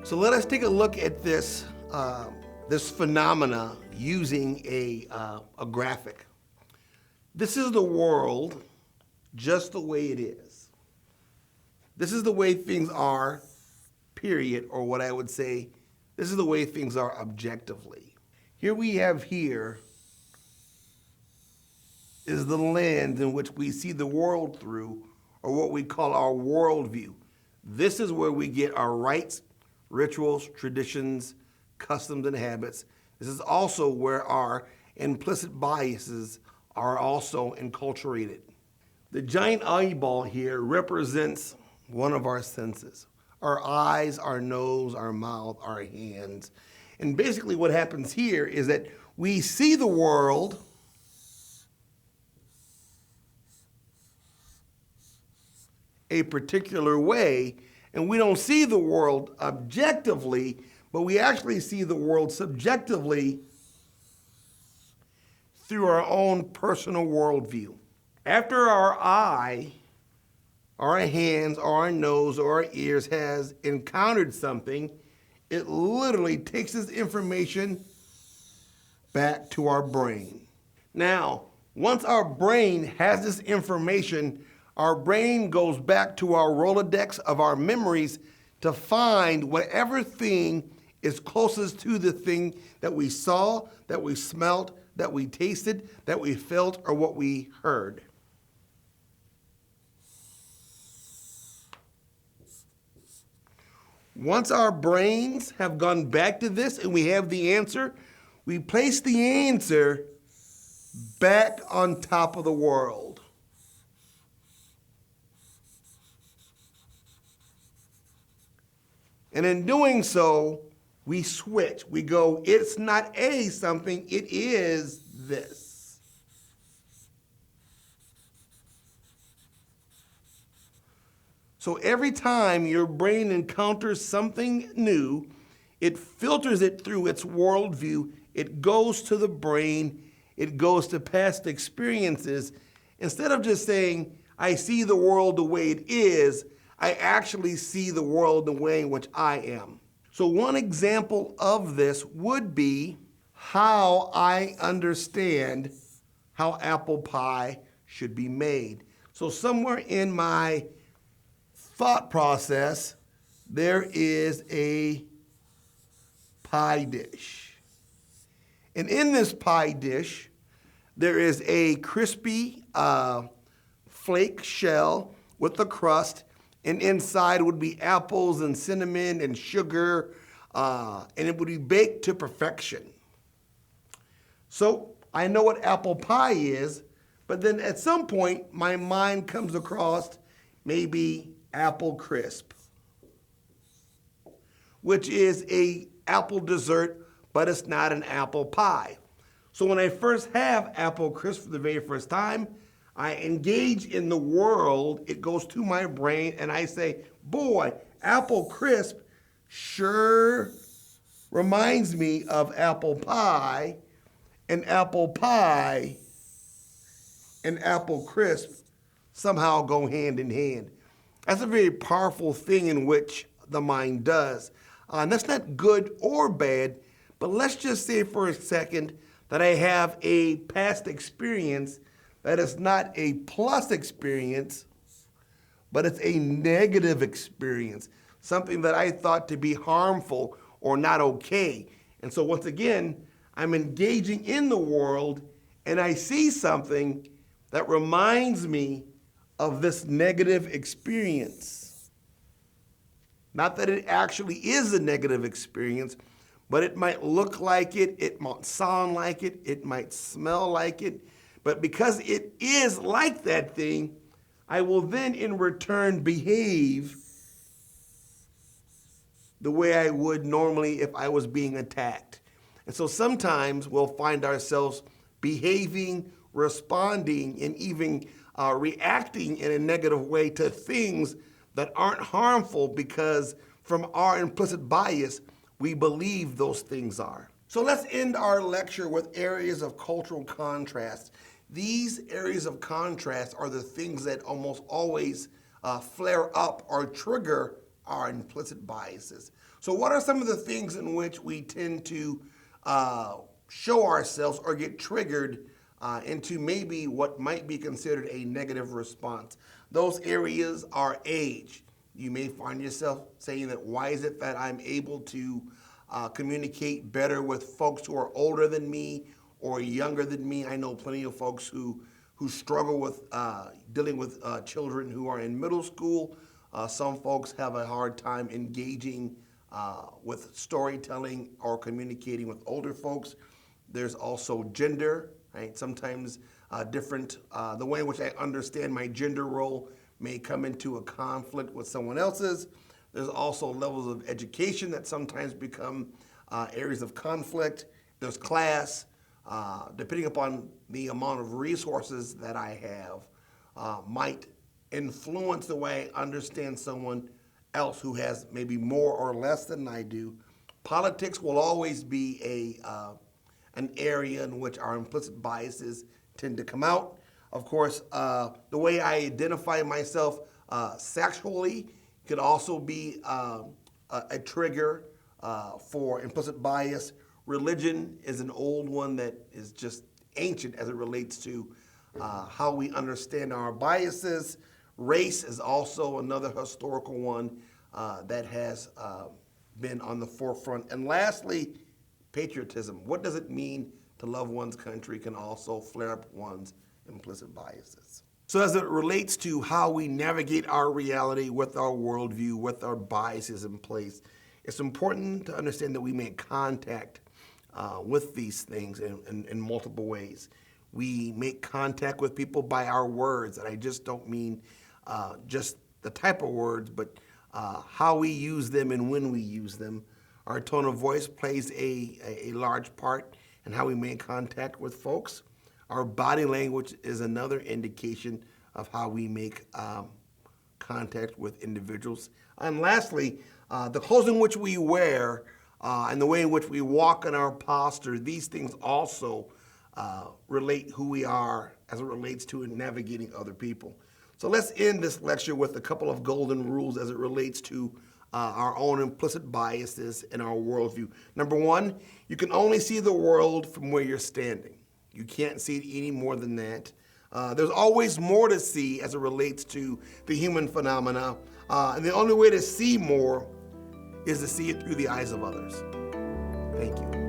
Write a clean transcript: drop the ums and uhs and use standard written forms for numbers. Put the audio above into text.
So let us take a look at this phenomena using a graphic. This is the world just the way it is. This is the way things are, period, or what I would say, this is the way things are objectively. Here is the lens in which we see the world through, or what we call our worldview. This is where we get our rites, rituals, traditions, customs, and habits. This is also where our implicit biases are also enculturated. The giant eyeball here represents one of our senses. Our eyes, our nose, our mouth, our hands. And basically what happens here is that we see the world a particular way, and we don't see the world objectively, but we actually see the world subjectively through our own personal worldview. After our eye, our hands, or our nose, or our ears has encountered something, it literally takes this information back to our brain. Now, once our brain has this information, our brain goes back to our Rolodex of our memories to find whatever thing is closest to the thing that we saw, that we smelt, that we tasted, that we felt, or what we heard. Once our brains have gone back to this and we have the answer, we place the answer back on top of the world. And in doing so, we switch. We go, it's not a something, it is this. So every time your brain encounters something new, it filters it through its worldview. It goes to the brain. It goes to past experiences. Instead of just saying, I see the world the way it is, I actually see the world the way in which I am. So one example of this would be how I understand how apple pie should be made. So somewhere in my thought process, there is a pie dish. And in this pie dish, there is a crispy flake shell with the crust, and inside would be apples and cinnamon and sugar, and it would be baked to perfection. So I know what apple pie is, but then at some point, my mind comes across maybe apple crisp, which is a apple dessert, but it's not an apple pie. So when I first have apple crisp for the very first time, I engage in the world, it goes to my brain, and I say, boy, apple crisp sure reminds me of apple pie, and apple pie and apple crisp somehow go hand in hand. That's a very powerful thing in which the mind does. And that's not good or bad, but let's just say for a second that I have a past experience that is not a plus experience, but it's a negative experience, something that I thought to be harmful or not okay. And so once again, I'm engaging in the world and I see something that reminds me of this negative experience. Not that it actually is a negative experience, but it might look like it, it might sound like it might smell like it. But because it is like that thing, I will then in return behave the way I would normally if I was being attacked. And so sometimes we'll find ourselves behaving, responding, and even reacting in a negative way to things that aren't harmful because from our implicit bias, we believe those things are. So let's end our lecture with areas of cultural contrast. These areas of contrast are the things that almost always flare up or trigger our implicit biases. So what are some of the things in which we tend to show ourselves or get triggered into maybe what might be considered a negative response? Those areas are age. You may find yourself saying that, why is it that I'm able to communicate better with folks who are older than me or younger than me? I know plenty of folks who struggle with dealing with children who are in middle school. Some folks have a hard time engaging with storytelling or communicating with older folks. There's also gender, right? Sometimes the way in which I understand my gender role may come into a conflict with someone else's. There's also levels of education that sometimes become areas of conflict. There's class. Depending upon the amount of resources that I have, might influence the way I understand someone else who has maybe more or less than I do. Politics will always be an area in which our implicit biases tend to come out. Of course, the way I identify myself sexually could also be a trigger for implicit bias. Religion is an old one that is just ancient as it relates to how we understand our biases. Race is also another historical one that has been on the forefront. And lastly, patriotism. What does it mean to love one's country can also flare up one's implicit biases. So as it relates to how we navigate our reality with our worldview, with our biases in place, it's important to understand that we make contact with these things in multiple ways. We make contact with people by our words, and I just don't mean just the type of words, but how we use them and when we use them. Our tone of voice plays a large part in how we make contact with folks. Our body language is another indication of how we make contact with individuals. And lastly, the clothes in which we wear and the way in which we walk in our posture, these things also relate who we are as it relates to navigating other people. So let's end this lecture with a couple of golden rules as it relates to our own implicit biases in our worldview. Number one, you can only see the world from where you're standing. You can't see it any more than that. There's always more to see as it relates to the human phenomena, and the only way to see more is to see it through the eyes of others. Thank you.